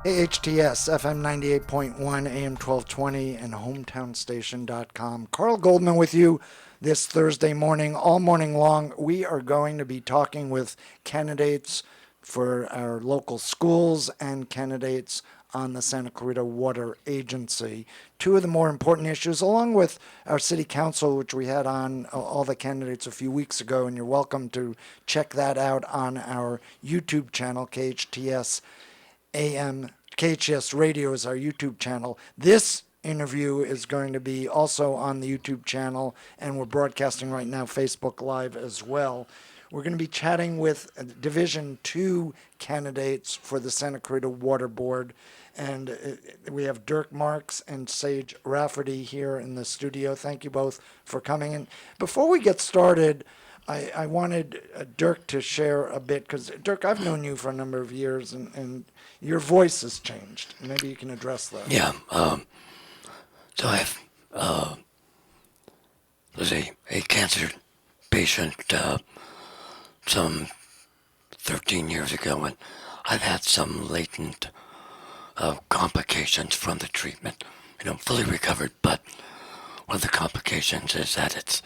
KHTS, FM 98.1, AM 1220, and hometownstation.com. Carl Goldman with you this Thursday morning. All morning long, we are going to be talking with candidates for our local schools and candidates on the Santa Clarita Water Agency. Two of the more important issues, along with our city council, which we had on all the candidates a few weeks ago, and you're welcome to check that out on our YouTube channel, KHTS AM. KHTS Radio is our YouTube channel. This interview is going to be also on the YouTube channel, and we're broadcasting right now Facebook Live as well. We're going to be chatting with Division 2 candidates for the Santa Clarita Water Board, and we have Dirk Marks and Sage Rafferty here in the studio. Thank you both for coming in. Before we get started, I wanted Dirk to share a bit, because Dirk, I've known you for a number of years, and your voice has changed. Maybe you can address that. Yeah. So I've was a cancer patient some 13 years ago, and I've had some latent complications from the treatment. I'm fully recovered, but one of the complications is that it's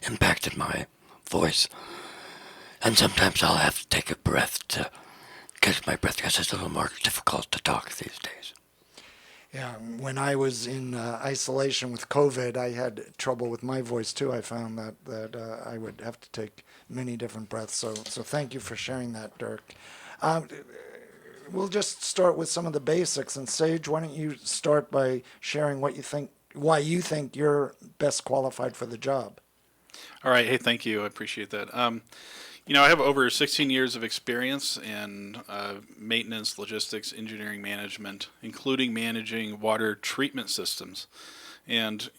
impacted my voice, and sometimes I'll have to take a breath to catch my breath because it's a little more difficult to talk these days. Yeah, when I was in isolation with COVID, I had trouble with my voice too. I found that I would have to take many different breaths. So thank you for sharing that, Dirk. We'll just start with some of the basics. And Sage, why don't you start by sharing why you think you're best qualified for the job? All right. Hey, thank you. I appreciate that. I have over 16 years of experience in maintenance, logistics, engineering management, including managing water treatment systems and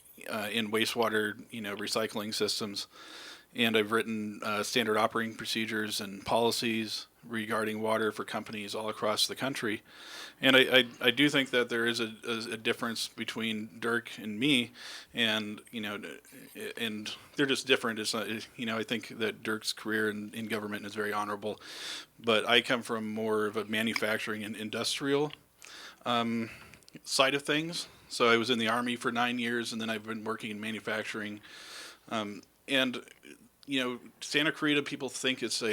in wastewater, recycling systems. And I've written standard operating procedures and policies regarding water for companies all across the country. And I do think that there is a difference between Dirk and me, and and they're just different. It's not, I think that Dirk's career in government is very honorable, but I come from more of a manufacturing and industrial side of things. So I was in the Army for 9 years, and then I've been working in manufacturing. And Santa Clarita, people think it's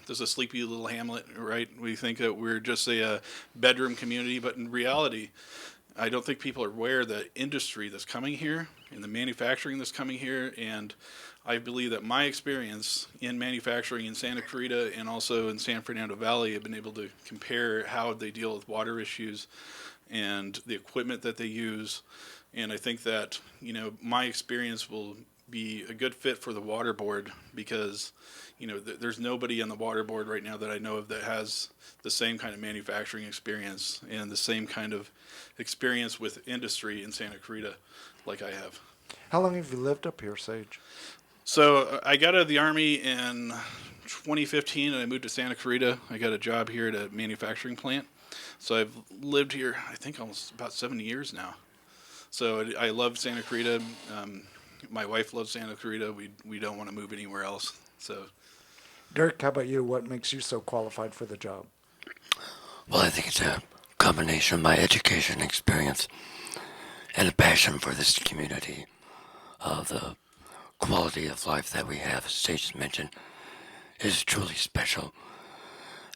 there's a sleepy little hamlet, right? We think that we're just a bedroom community, but in reality, I don't think people are aware of the industry that's coming here and the manufacturing that's coming here. And I believe that my experience in manufacturing in Santa Clarita and also in San Fernando Valley, have been able to compare how they deal with water issues and the equipment that they use. And I think that, my experience will be a good fit for the water board, because there's nobody on the water board right now that I know of that has the same kind of manufacturing experience and the same kind of experience with industry in Santa Clarita like I have. How long have you lived up here, Sage? So I got out of the Army in 2015 and I moved to Santa Clarita. I got a job here at a manufacturing plant. So I've lived here, I think, almost about 7 years now. So I love Santa Clarita. My wife loves Santa Clarita. We don't want to move anywhere else. So, Dirk, how about you? What makes you so qualified for the job? Well, I think it's a combination of my education experience and a passion for this community. The quality of life that we have, as Sage mentioned, is truly special.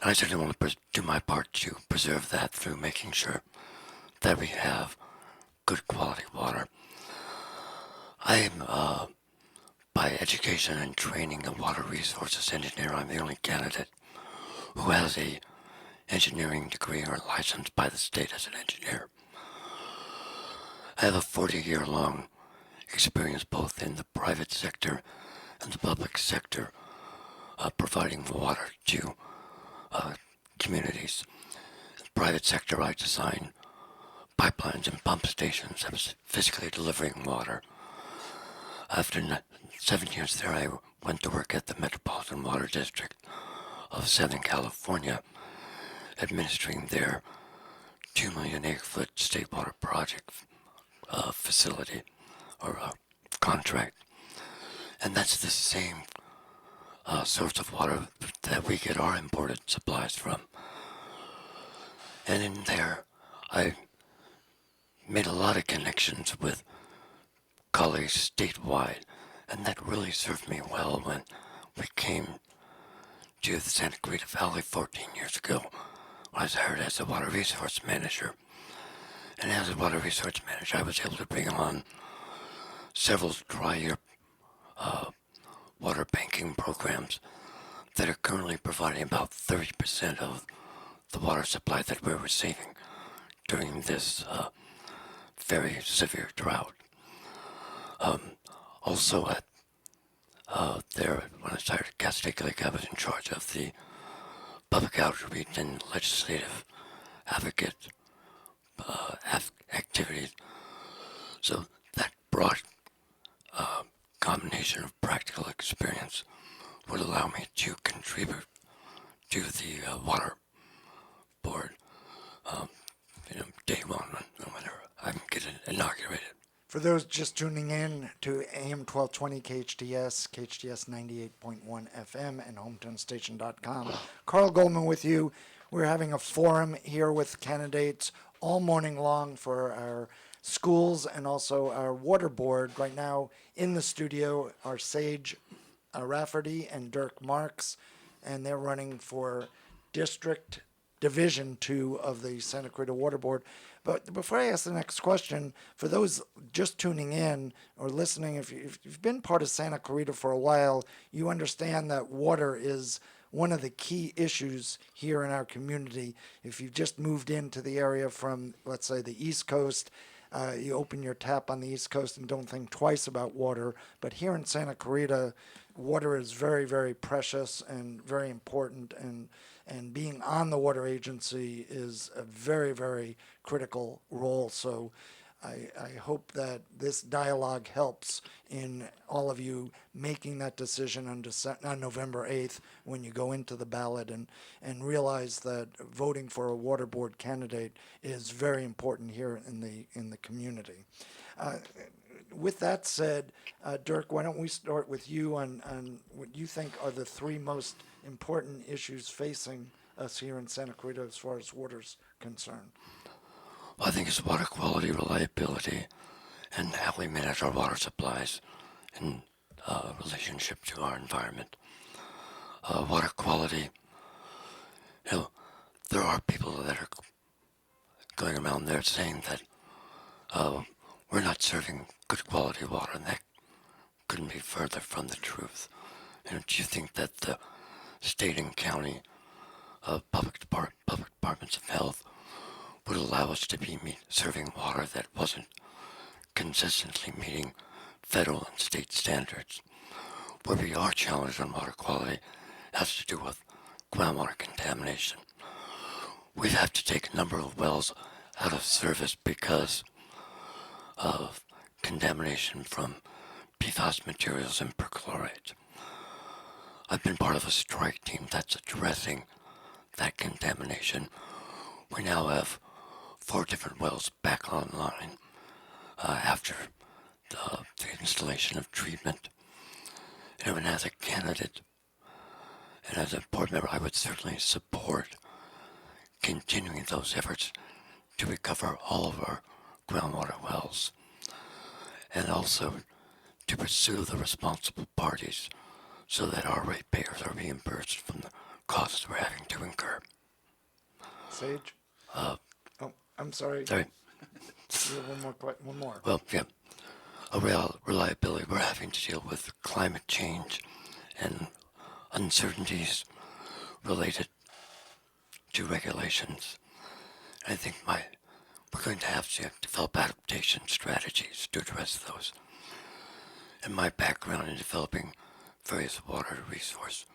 And I certainly want to do my part to preserve that through making sure that we have good quality water. I am, by education and training, a water resources engineer. I'm the only candidate who has a engineering degree or license by the state as an engineer. I have a 40-year-long experience both in the private sector and the public sector, providing water to communities. In the private sector, I design pipelines and pump stations. I was physically delivering water. After 7 years there, I went to work at the Metropolitan Water District of Southern California, administering their 2 million acre-foot state water project facility or contract. And that's the same source of water that we get our imported supplies from. And in there, I made a lot of connections with colleagues statewide, and that really served me well when we came to the Santa Clarita Valley 14 years ago. I was hired as a water resource manager. And as a water resource manager, I was able to bring on several dry year water banking programs that are currently providing about 30% of the water supply that we're receiving during this very severe drought. Also, at there, when I started at Castaic Lake, I was in charge of the public outreach and legislative advocate activities. So that broad combination of practical experience would allow me to contribute to the water board, day one, whenever I get inaugurated. For those just tuning in to AM 1220 KHTS, KHTS 98.1 FM, and HometownStation.com, Carl Goldman with you. We're having a forum here with candidates all morning long for our schools and also our water board. Right now in the studio are Sage Rafferty and Dirk Marks, and they're running for District Division 2 of the Santa Clarita Water Board. But before I ask the next question, for those just tuning in or listening, if you've been part of Santa Clarita for a while, you understand that water is one of the key issues here in our community. If you've just moved into the area from, let's say, the East Coast, you open your tap on the East Coast and don't think twice about water. But here in Santa Clarita, water is very, very precious and very important, and being on the water agency is a very, very critical role. So I hope that this dialogue helps in all of you making that decision on November 8th when you go into the ballot, and realize that voting for a water board candidate is very important here in the community. With that said, Dirk, why don't we start with you on what you think are the three most important issues facing us here in Santa Clarita as far as water's concerned? Well, I think it's water quality, reliability, and how we manage our water supplies in relationship to our environment. Water quality, there are people that are going around there saying that we're not serving good quality water, and that couldn't be further from the truth. Do you think that the state and county public departments of health would allow us to be serving water that wasn't consistently meeting federal and state standards? Where we are challenged on water quality has to do with groundwater contamination. We'd have to take a number of wells out of service because of contamination from PFAS materials and perchlorate. I've been part of a strike team that's addressing that contamination. We now have 4 different wells back online after the installation of treatment. And as a candidate and as a board member, I would certainly support continuing those efforts to recover all of our groundwater wells, and also to pursue the responsible parties so that our ratepayers are reimbursed from the costs we're having to incur. Sage? I'm sorry. Sorry. You have one more. Well, yeah. Reliability. We're having to deal with climate change and uncertainties related to regulations. I think we're going to have to develop adaptation strategies to address those. And my background in developing various water resource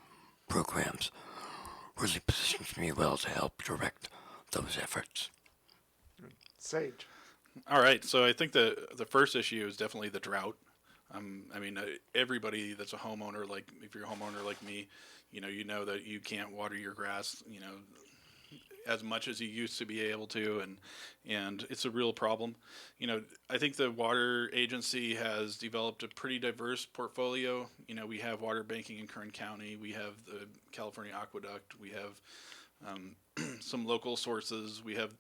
programs really positions me well to help direct those efforts. Sage. All right, so I think the first issue is definitely the drought. Everybody that's a homeowner, like if you're a homeowner like me, you know that you can't water your grass, as much as you used to be able to, and it's a real problem. I think the water agency has developed a pretty diverse portfolio. We have water banking in Kern County, we have the California Aqueduct, we have some local sources. We have,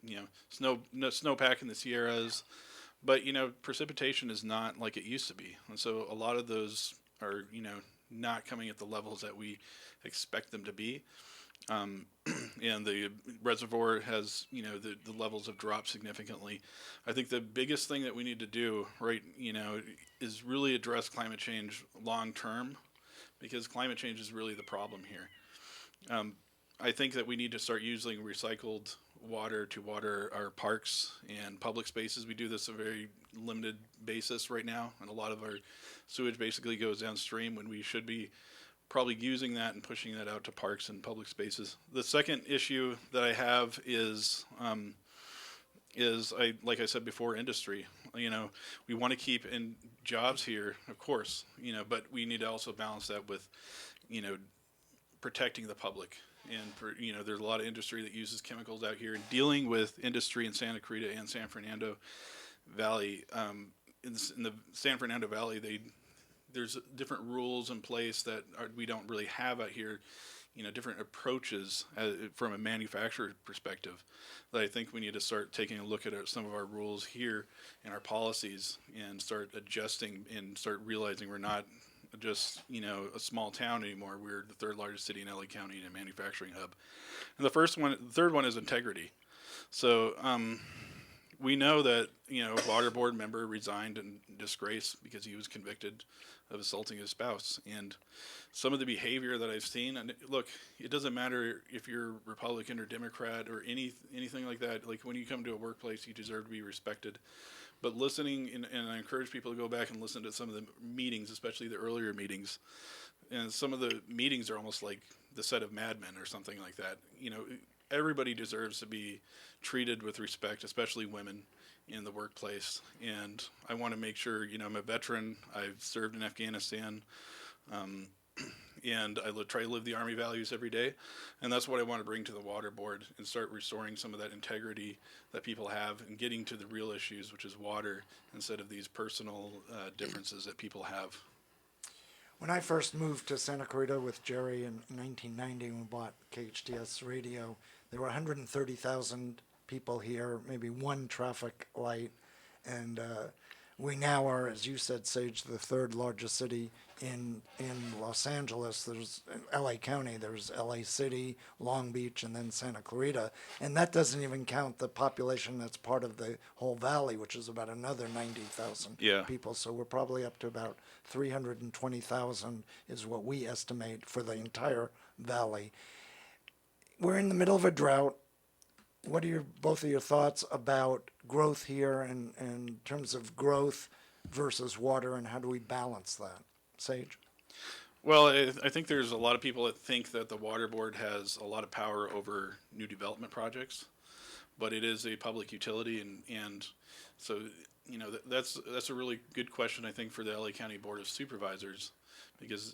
snowpack in the Sierras, but precipitation is not like it used to be, and so a lot of those are not coming at the levels that we expect them to be. And the reservoir has, the levels have dropped significantly. I think the biggest thing that we need to do, right, is really address climate change long term, because climate change is really the problem here. I think that we need to start using recycled water to water our parks and public spaces. We do this on a very limited basis right now, and a lot of our sewage basically goes downstream when we should be probably using that and pushing that out to parks and public spaces. The second issue that I have is like I said before, industry. We want to keep in jobs here, of course, but we need to also balance that with, protecting the public. And there's a lot of industry that uses chemicals out here, and dealing with industry in Santa Clarita and San Fernando Valley. In the San Fernando Valley, there's different rules in place that we don't really have out here. Different approaches from a manufacturer perspective that I think we need to start taking a look at some of our rules here and our policies, and start adjusting and start realizing we're not just a small town anymore. We're the third largest city in LA County and a manufacturing hub. And the third one is integrity. So we know that a water board member resigned in disgrace because he was convicted of assaulting his spouse. And some of the behavior that I've seen, and look, it doesn't matter if you're Republican or Democrat or anything like that. Like, when you come to a workplace, you deserve to be respected. But listening, and I encourage people to go back and listen to some of the meetings, especially the earlier meetings. And some of the meetings are almost like the set of Mad Men or something like that. Everybody deserves to be treated with respect, especially women in the workplace. And I want to make sure, I'm a veteran. I've served in Afghanistan. And I try to live the Army values every day. And that's what I want to bring to the water board, and start restoring some of that integrity that people have, and getting to the real issues, which is water, instead of these personal differences that people have. When I first moved to Santa Clarita with Jerry in 1990, when we bought KHTS radio, there were 130,000 people here, maybe one traffic light, and we now are, as you said, Sage, the third largest city in Los Angeles. There's LA County, there's LA City, Long Beach, and then Santa Clarita. And that doesn't even count the population that's part of the whole valley, which is about another 90,000 people. So we're probably up to about 320,000 is what we estimate for the entire valley. We're in the middle of a drought. What are both of your thoughts about growth here, and in terms of growth versus water, and how do we balance that? Sage? Well, I think there's a lot of people that think that the water board has a lot of power over new development projects, but it is a public utility, and so that's a really good question, I think, for the LA County Board of Supervisors,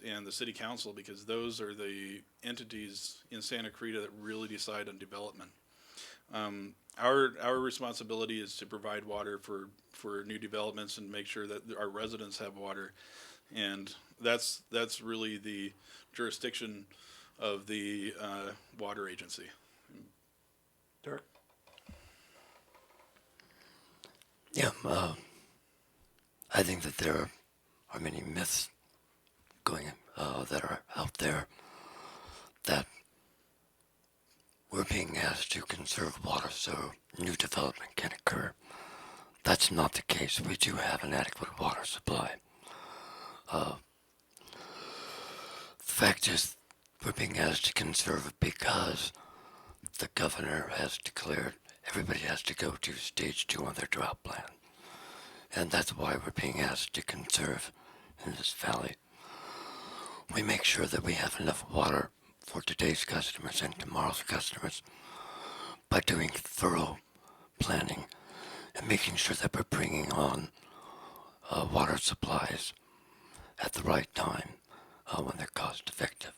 and the City Council, because those are the entities in Santa Clarita that really decide on development. Our responsibility is to provide water for new developments, and make sure that our residents have water, and that's really the jurisdiction of the water agency. Dirk? Yeah, I think that there are many myths that are out there, that we're being asked to conserve water so new development can occur. That's not the case. We do have an adequate water supply. The fact is, we're being asked to conserve it because the governor has declared everybody has to go to stage 2 on their drought plan. And that's why we're being asked to conserve in this valley. We make sure that we have enough water for today's customers and tomorrow's customers by doing thorough planning and making sure that we're bringing on water supplies at the right time when they're cost effective.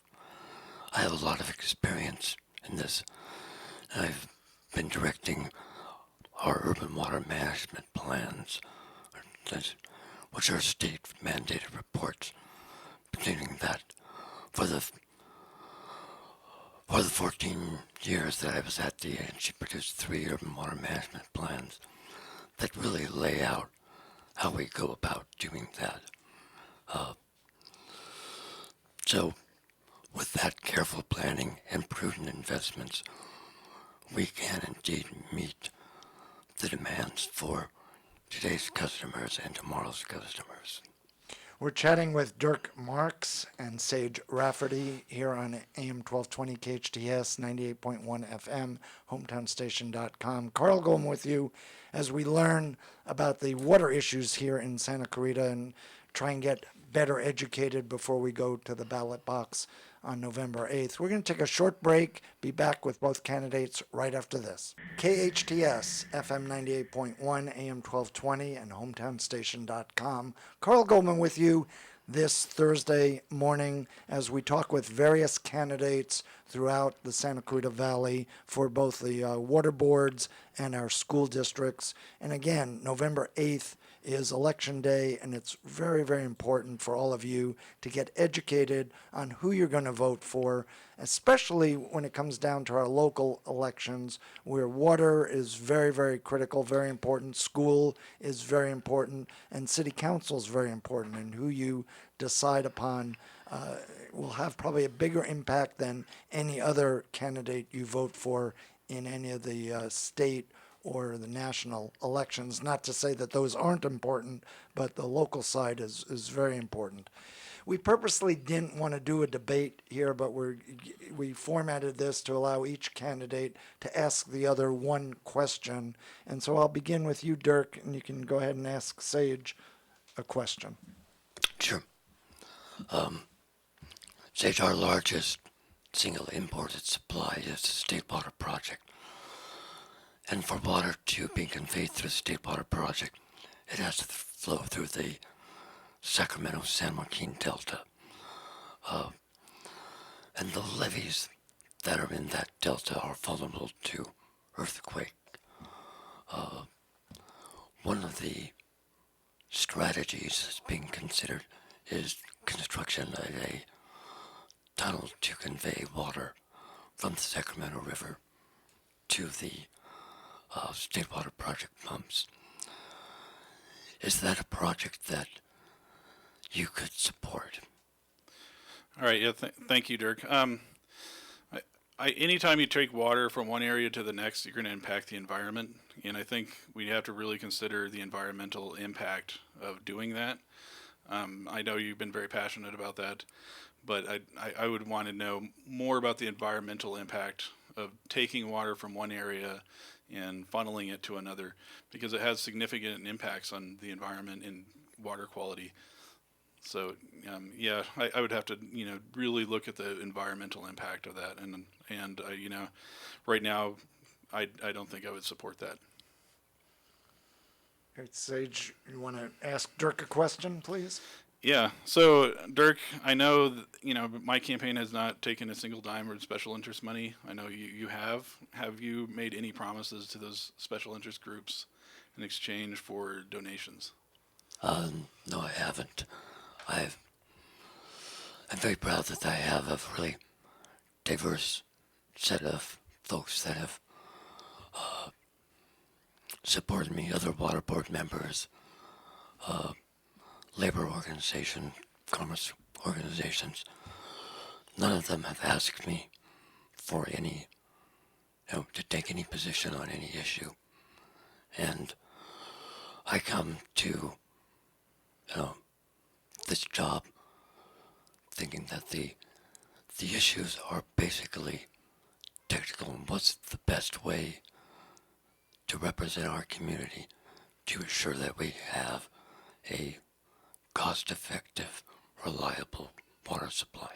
I have a lot of experience in this, and I've been directing our urban water management plans, which are state mandated reports, beginning that for the For the 14 years that I was at the agency, produced 3 urban water management plans that really lay out how we go about doing that. So, with that careful planning and prudent investments, we can indeed meet the demands for today's customers and tomorrow's customers. We're chatting with Dirk Marks and Sage Rafferty here on AM 1220 KHTS 98.1 FM, hometownstation.com. Carl Goldman with you as we learn about the water issues here in Santa Clarita and try and get better educated before we go to the ballot box on November 8th. We're going to take a short break, be back with both candidates right after this. KHTS, FM 98.1, AM 1220, and hometownstation.com. Carl Goldman with you this Thursday morning as we talk with various candidates throughout the Santa Clarita Valley for both the water boards and our school districts. And again, November 8th is election day, and it's very, very important for all of you to get educated on who you're going to vote for, especially when it comes down to our local elections, where water is very, very critical, very important, school is very important, and city council is very important, and who you decide upon will have probably a bigger impact than any other candidate you vote for in any of the state or the national elections. Not to say that those aren't important, but the local side is very important. We purposely didn't want to do a debate here, but we formatted this to allow each candidate to ask the other one question. And so I'll begin with you, Dirk, and you can go ahead and ask Sage a question. Sure. Sage, our largest single imported supply is the State Water Project. And for water to be conveyed through the State Water Project, it has to flow through the Sacramento-San Joaquin Delta. And the levees that are in that delta are vulnerable to earthquake. One of the strategies that's being considered is construction of a tunnel to convey water from the Sacramento River to the State Water Project pumps. Is that a project that you could support? All right. Yeah. Thank you, Dirk. Anytime you take water from one area to the next, you're going to impact the environment, and I think we have to really consider the environmental impact of doing that. I know you've been very passionate about that, but I would want to know more about the environmental impact of taking water from one area and funneling it to another, because it has significant impacts on the environment and water quality. So yeah, I would have to really look at the environmental impact of that, and right now I don't think I would support that. All right, Sage, you want to ask Dirk a question, please? Yeah. So, Dirk, I know my campaign has not taken a single dime of special interest money. I know you have. Have you made any promises to those special interest groups in exchange for donations? No, I haven't. I'm very proud that I have a really diverse set of folks that have supported me, other water board members, labor organization, commerce organizations. None of them have asked me for any, to take any position on any issue. And I come to, this job thinking that the issues are basically technical and what's the best way to represent our community to ensure that we have a cost-effective, reliable water supply.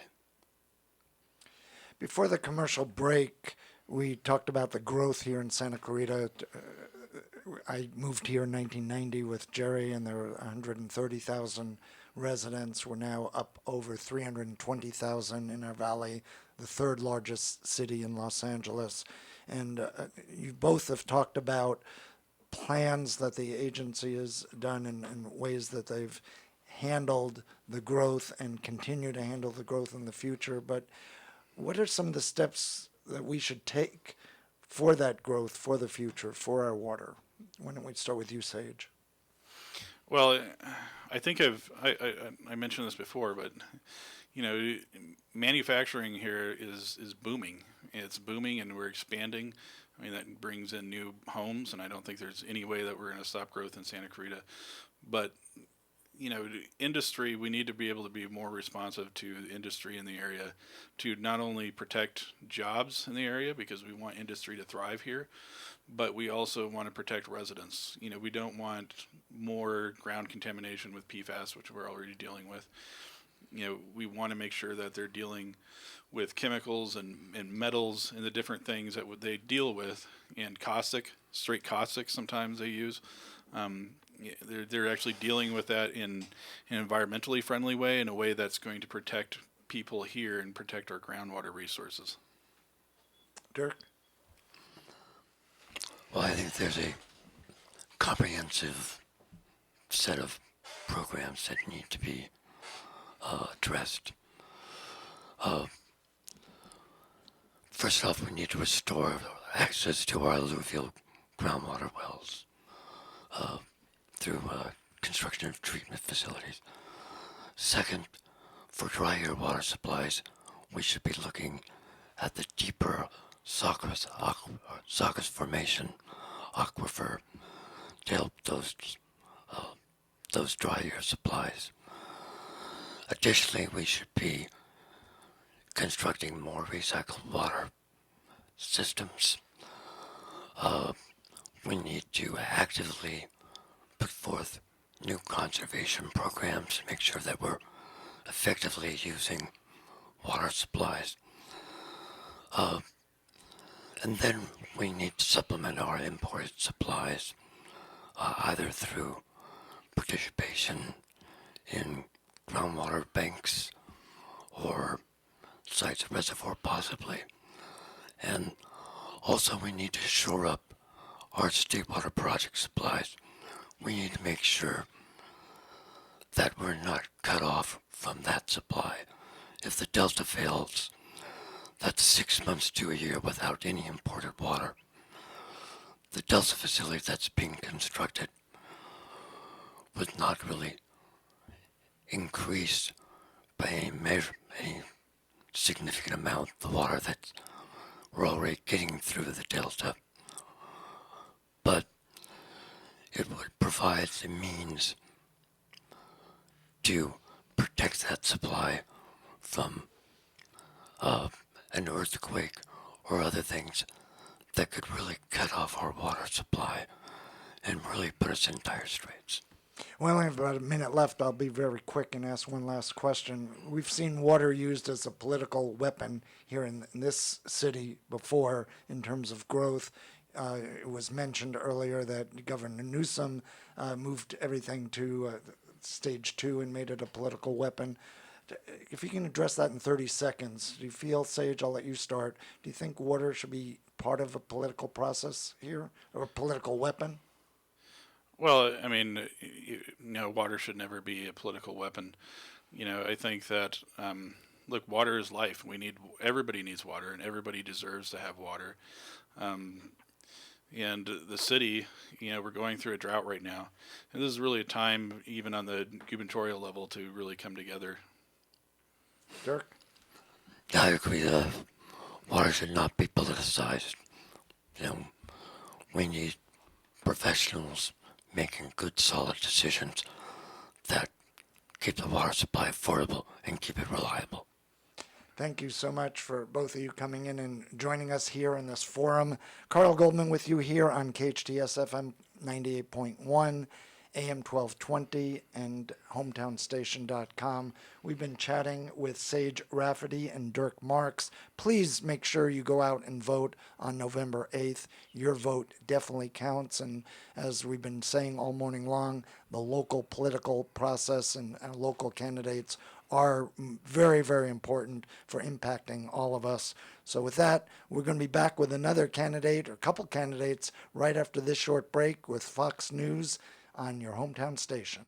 Before the commercial break, we talked about the growth here in Santa Clarita. I moved here in 1990 with Jerry, and there were 130,000 residents. We're now up over 320,000 in our valley, the third largest city in Los Angeles. And you both have talked about plans that the agency has done and ways that they've handled the growth and continue to handle the growth in the future. But What are some of the steps that we should take for that growth, for the future, for our water? Why don't we start with you, Sage? Well, I think I mentioned this before, but you know, manufacturing here is booming. It's booming, and we're expanding. I mean, that brings in new homes, and I don't think there's any way that we're going to stop growth in Santa Clarita. But you know, industry, we need to be able to be more responsive to industry in the area to not only protect jobs in the area because we want industry to thrive here, but we also want to protect residents. You know, we don't want more ground contamination with PFAS, which we're already dealing with. You know, we want to make sure that they're dealing with chemicals and metals and the different things that they deal with, and caustic, straight caustic sometimes they use. They're actually dealing with that in an environmentally friendly way, in a way that's going to protect people here and protect our groundwater resources. Dirk? Well, I think there's a comprehensive set of programs that need to be addressed. First off, we need to restore access to our alluvial groundwater wells through construction of treatment facilities. Second, for dry air water supplies, we should be looking at the deeper Saugus Formation aquifer to help those dry air supplies. Additionally, we should be constructing more recycled water systems. We need to actively put forth new conservation programs to make sure that we're effectively using water supplies. And then we need to supplement our imported supplies either through participation in groundwater banks or sites of reservoir possibly. And also we need to shore up our state water project supplies. We need to make sure that we're not cut off from that supply. If the Delta fails, that's 6 months to a year without any imported water. The Delta facility that's being constructed would not really increase by any significant amount the water that we're already getting through the Delta. But it would provide the means to protect that supply from an earthquake or other things that could really cut off our water supply and really put us in dire straits. We only have about a minute left. I'll be very quick and ask one last question. We've seen water used as a political weapon here in this city before in terms of growth. It was mentioned earlier that Governor Newsom moved everything to stage 2 and made it a political weapon. If you can address that in 30 seconds, do you feel, Sage, I'll let you start, do you think water should be part of a political process here, or a political weapon? Well, I mean, water should never be a political weapon. You know, I think that look, water is life. Everybody needs water, and everybody deserves to have water. And the city, we're going through a drought right now, and this is really a time, even on the gubernatorial level, to really come together. Dirk? I agree. Water should not be politicized. We need professionals making good, solid decisions that keep the water supply affordable and keep it reliable. Thank you so much for both of you coming in and joining us here in this forum. Carl Goldman with you here on KHTS FM 98.1, AM 1220, and hometownstation.com. We've been chatting with Sage Rafferty and Dirk Marks. Please make sure you go out and vote on November 8th. Your vote definitely counts. And as we've been saying all morning long, the local political process and local candidates are very, very important for impacting all of us. So with that, we're going to be back with another candidate or a couple candidates right after this short break with Fox News on your hometown station.